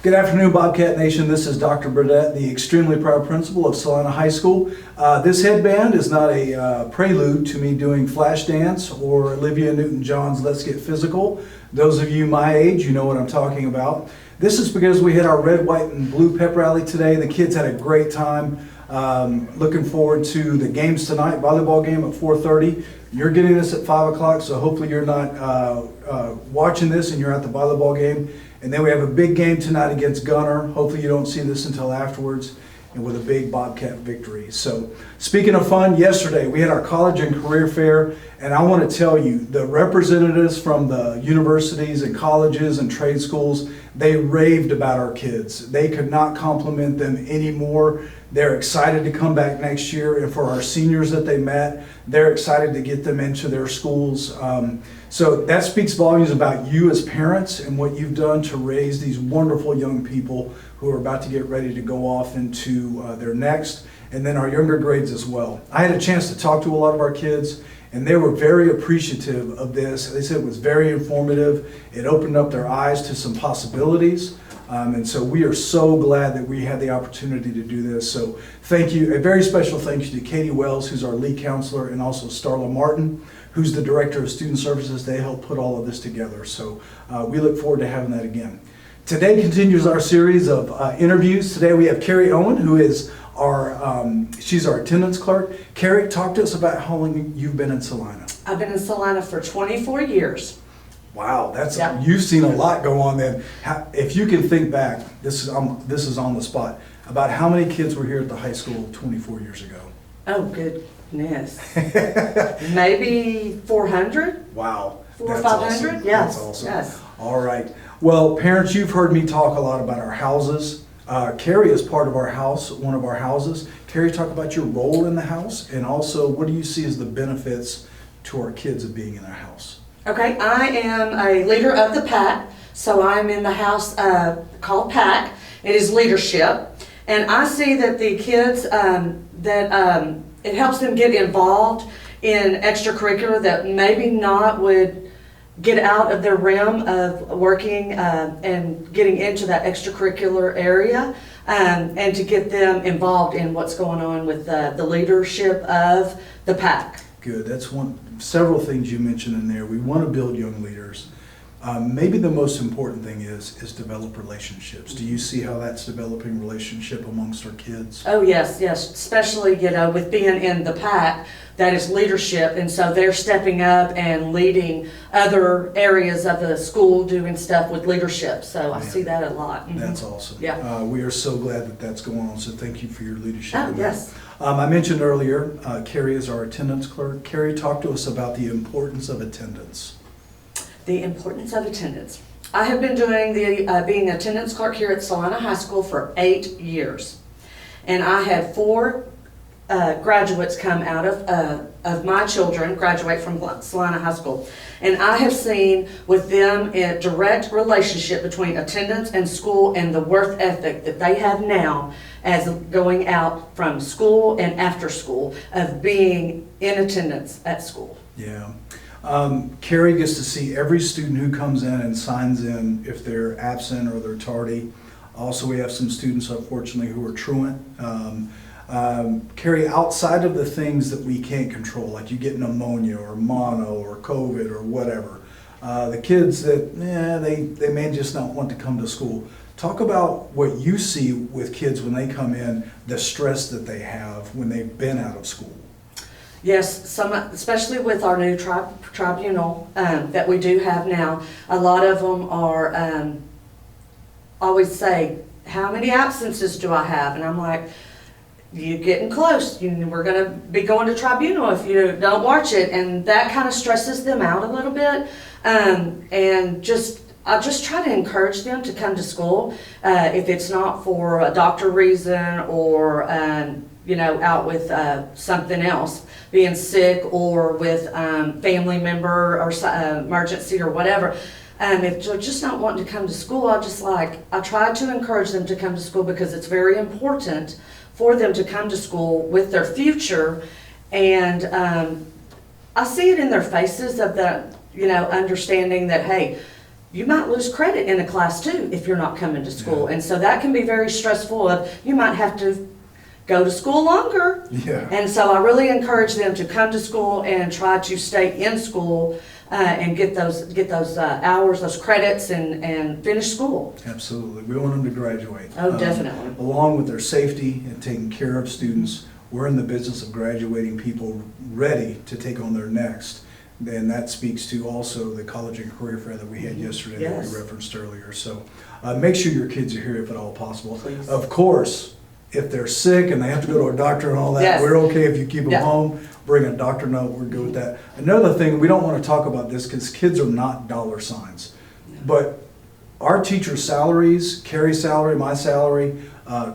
Good afternoon, Bobcat Nation. This is Dr. Burdett, the extremely proud principal of Salina High School. This headband is not a prelude to me doing flash dance or Olivia Newton-John's Let's Get Physical. Those of you my age, you know what I'm talking about. This is because we had our red, white, and blue pep rally today. The kids had a great time. Looking forward to the games tonight, volleyball game at 4:30. You're getting this at 5 o'clock, so hopefully you're not watching this and you're at the volleyball game. And then we have a big game tonight against Gunner. Hopefully you don't see this until afterwards, and with a big Bobcat victory. So speaking of fun, yesterday we had our college and career fair, and I want to tell you, the representatives from the universities and colleges and trade schools, they raved about our kids. They could not compliment them anymore. They're excited to come back next year, and for our seniors that they met, they're excited to get them into their schools. So that speaks volumes about you as parents and what you've done to raise these wonderful young people who are about to get ready to go off into their next, and then our younger grades as well. I had a chance to talk to a lot of our kids, and they were very appreciative of this. They said it was very informative. It opened up their eyes to some possibilities. And so we are so glad that we had the opportunity to do this. So thank you. A very special thank you to Katie Wells, who's our lead counselor, and also Starla Martin, who's the director of student services. They helped put all of this together. So we look forward to having that again. Today continues our series of interviews. Today we have Carrie Owen, who is she's our attendance clerk. Carrie, talk to us about how long you've been in Salina. I've been in Salina for 24 years. Wow, Yeah. You've seen a lot go on then. If you can think back, this is on the spot, about how many kids were here at the high school 24 years ago? Oh, goodness. Maybe 400? Wow. 400 or That's 500? awesome. Yes. That's awesome. Yes. All right. Well, parents, you've heard me talk a lot about our houses. Carrie is part of our house, one of our houses. Carrie, talk about your role in the house, and also what do you see as the benefits to our kids of being in our house? Okay, I am a leader of the PAC, so I'm in the house called PAC. It is leadership, and I see that the kids, it helps them get involved in extracurricular that maybe not would get out of their realm of working and getting into that extracurricular area, and to get them involved in what's going on with the leadership of the PAC. Good. That's several things you mentioned in there. We want to build young leaders. Maybe the most important thing is develop relationships. Do you see how that's developing relationship amongst our kids? Oh yes, yes. Especially with being in the PAC, that is leadership, and so they're stepping up and leading other areas of the school, doing stuff with leadership. So I see that a lot. Mm-hmm. That's awesome. Yeah. We are so glad that that's going on. So thank you for your leadership. Oh yes. I mentioned earlier, Carrie is our attendance clerk. Carrie, talk to us about the importance of attendance. The importance of attendance. I have been doing being attendance clerk here at Salina High School for 8 years, and I had 4 graduates come out of my children graduate from Salina High School, and I have seen with them a direct relationship between attendance and school and the work ethic that they have now as going out from school and after school of being in attendance at school. Yeah. Carrie gets to see every student who comes in and signs in if they're absent or they're tardy. Also, we have some students, unfortunately, who are truant. Carrie, outside of the things that we can't control, like you get pneumonia or mono or COVID or whatever, the kids that they may just not want to come to school. Talk about what you see with kids when they come in, the stress that they have when they've been out of school. Yes, especially with our new tribunal that we do have now, a lot of them are always say, how many absences do I have? And I'm like, you're getting close. We're going to be going to tribunal if you don't watch it. And that kind of stresses them out a little bit. And I just try to encourage them to come to school if it's not for a doctor reason or out with something else, being sick or with family member or emergency or whatever. If they're just not wanting to come to school, I try to encourage them to come to school because it's very important for them to come to school with their future. And I see it in their faces of the, understanding that, hey, you might lose credit in a class too if you're not coming to school. Yeah. And so that can be very stressful. You might have to go to school longer. Yeah. And so I really encourage them to come to school and try to stay in school and get those hours, those credits, and finish school. Absolutely. We want them to graduate. Oh, definitely. Along with their safety and taking care of students, we're in the business of graduating people ready to take on their next. And that speaks to also the college and career fair that we had yesterday that Yes. we referenced earlier. So make sure your kids are here if at all possible. Please. Of course, if they're sick and they have to go to a doctor and all that, Yes. we're okay if you keep them Yeah. home. Bring a doctor note, we're good with that. Another thing, we don't want to talk about this because kids are not dollar signs. But our teachers' salaries, Carrie's salary, my salary,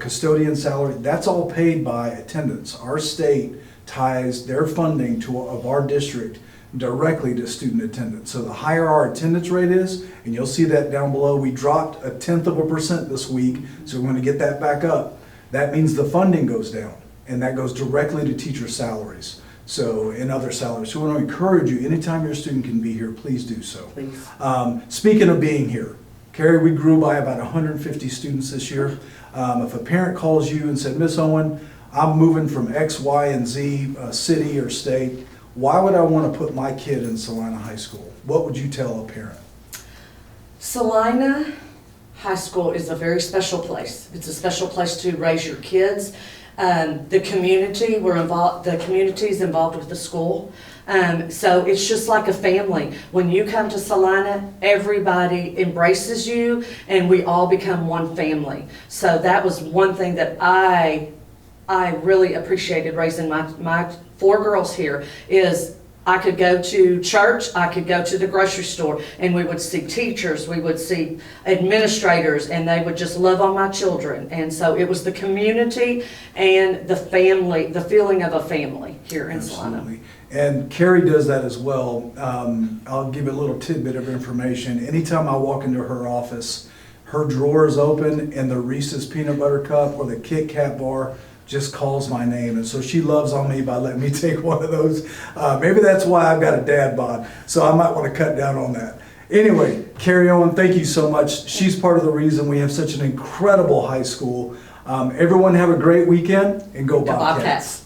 custodian salary, that's all paid by attendance. Our state ties their funding of our district directly to student attendance. So the higher our attendance rate is, and you'll see that down below, we dropped 0.1% this week, so we're going to get that back up. That means the funding goes down, and that goes directly to teacher salaries. So, and other salaries. So we want to encourage you, anytime your student can be here, please do so. Please. Speaking of being here, Carrie, we grew by about 150 students this year. If a parent calls you and said, Miss Owen, I'm moving from X, Y, and Z city or state, why would I want to put my kid in Salina High School? What would you tell a parent? Salina High School is a very special place. It's a special place to raise your kids. The community, the community is involved with the school. So it's just like a family. When you come to Salina, everybody embraces you and we all become one family. So that was one thing that I really appreciated raising my 4 girls here is I could go to church, I could go to the grocery store, and we would see teachers, we would see administrators, and they would just love on my children. And so it was the community and the family, the feeling of a family here in Salina. Absolutely. And Carrie does that as well. I'll give you a little tidbit of information. Anytime I walk into her office, her drawer is open and the Reese's peanut butter cup or the Kit Kat bar just calls my name. And so she loves on me by letting me take one of those. Maybe that's why I've got a dad bod. So I might want to cut down on that. Anyway, Carrie Owen, thank you so much. She's part of the reason we have such an incredible high school. Everyone have a great weekend and go Bobcats.